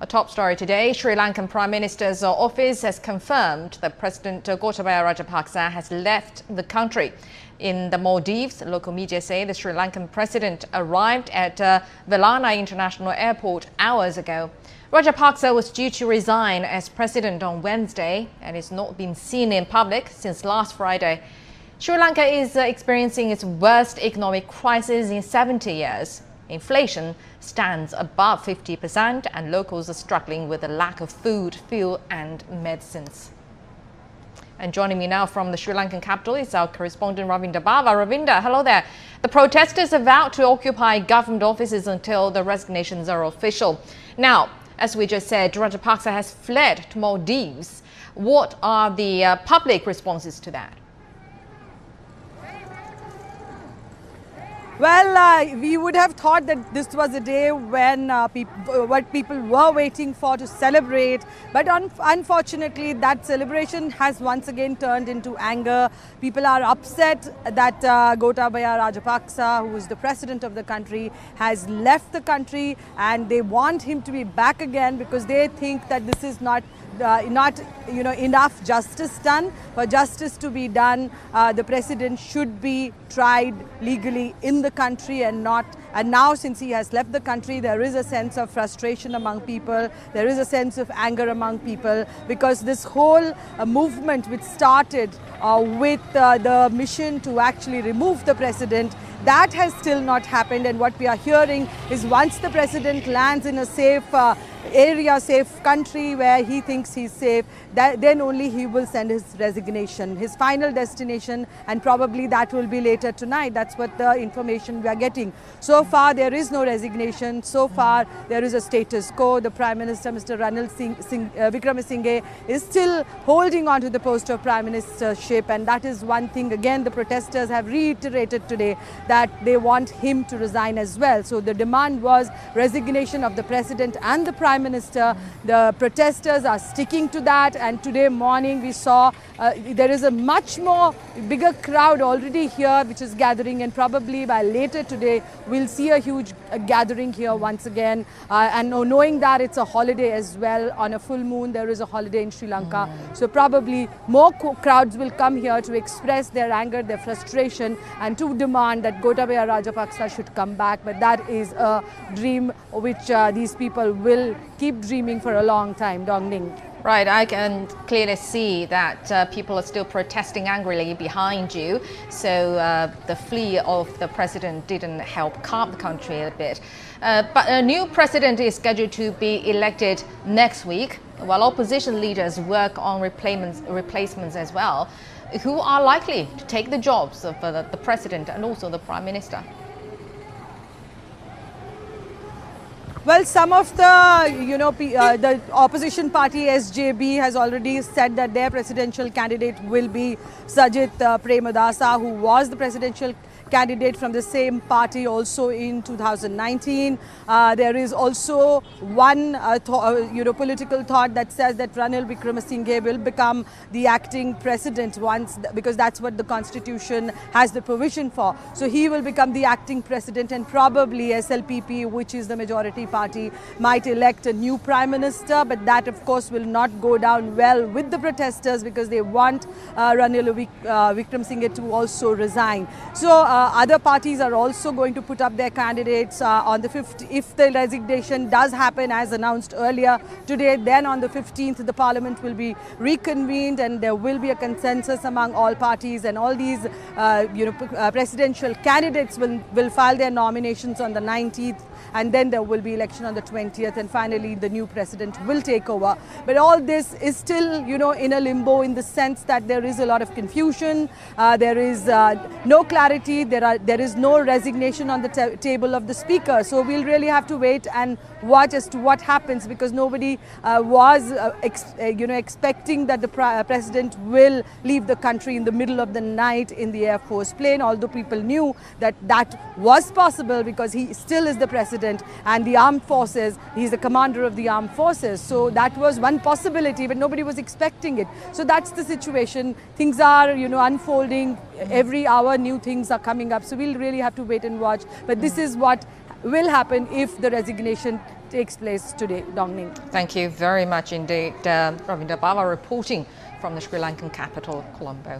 A top story today, Sri Lankan Prime Minister's office has confirmed that President Gotabaya Rajapaksa has left the country. In the Maldives, local media say the Sri Lankan President arrived at Velana International Airport hours ago. Rajapaksa was due to resign as president on Wednesday and has not been seen in public since last Friday. Sri Lanka is experiencing its worst economic crisis in 70 years. Inflation stands above 50% and locals are struggling with the lack of food, fuel and medicines. And joining me now from the Sri Lankan capital is our correspondent Ravinda Bava. Ravinda, hello there. The protesters have vowed to occupy government offices until the resignations are official. Now, as we just said, Rajapaksa has fled to Maldives. What are the public responses to that? Well, we would have thought that this was a day when what people were waiting for to celebrate. But unfortunately, that celebration has once again turned into anger. People are upset that Gotabaya Rajapaksa, who is the president of the country, has left the country, and they want him to be back again because they think that this is not enough justice done. For justice to be done, the president should be tried legally in the country and not. And now, since he has left the country, there is a sense of frustration among people. There is a sense of anger among people because this whole movement, which started with the mission to actually remove the president, that has still not happened. And what we are hearing is once the president lands in a safe area, safe country where he thinks he's safe, then only he will send his resignation, his final destination, and probably that will be later tonight. That's what the information we are getting. So far, there is no resignation. So far, there is a status quo. The Prime Minister, Mr. Ranil Wickremesinghe, is still holding on to the post of Prime Ministership, and that is one thing. Again, the protesters have reiterated today that they want him to resign as well. So the demand was resignation of the President and the Prime Minister. The protesters are sticking to that, and today morning we saw there is a much more bigger crowd already here which is gathering, and probably by later today we'll see a huge gathering here once again, and knowing that it's a holiday as well. On a full moon there is a holiday in Sri Lanka, so probably more crowds will come here to express their anger, their frustration, and to demand that Gotabaya Rajapaksa should come back. But that is a dream which these people will keep dreaming for a long time, Dongning. Right, I can clearly see that people are still protesting angrily behind you. So the flee of the president didn't help calm the country a bit. But a new president is scheduled to be elected next week, while opposition leaders work on replacements as well. Who are likely to take the jobs of the president and also the prime minister? Well, some of the opposition party SJB has already said that their presidential candidate will be Sajith Premadasa, who was the presidential candidate from the same party also in 2019. There is also one political thought that says that Ranil Wickremesinghe will become the acting president once, because that's what the constitution has the provision for. So he will become the acting president, and probably SLPP, which is the majority party, might elect a new prime minister. But that of course will not go down well with the protesters because they want Ranil Wickremesinghe to also resign. So other parties are also going to put up their candidates on the 5th. If the resignation does happen as announced earlier today, then on the 15th the parliament will be reconvened and there will be a consensus among all parties, and all these presidential candidates will file their nominations on the 19th, and then there will be election on the 20th, and finally the new president will take over. But all this is still in a limbo, in the sense that there is a lot of confusion, there is no clarity, there is no resignation on the table of the speaker. So we'll really have to wait and watch as to what happens, because nobody was expecting that the president will leave the country in the middle of the night in the Air Force plane, although people knew that that was possible because he still is the president and the armed forces, he's the commander of the armed forces. So that was one possibility, but nobody was expecting it. So that's the situation. Things are unfolding. Every hour new things are coming up. So we'll really have to wait and watch. But this is what will happen if the resignation takes place today. Dongning. Thank you very much indeed. Ravinda Bava reporting from the Sri Lankan capital, Colombo.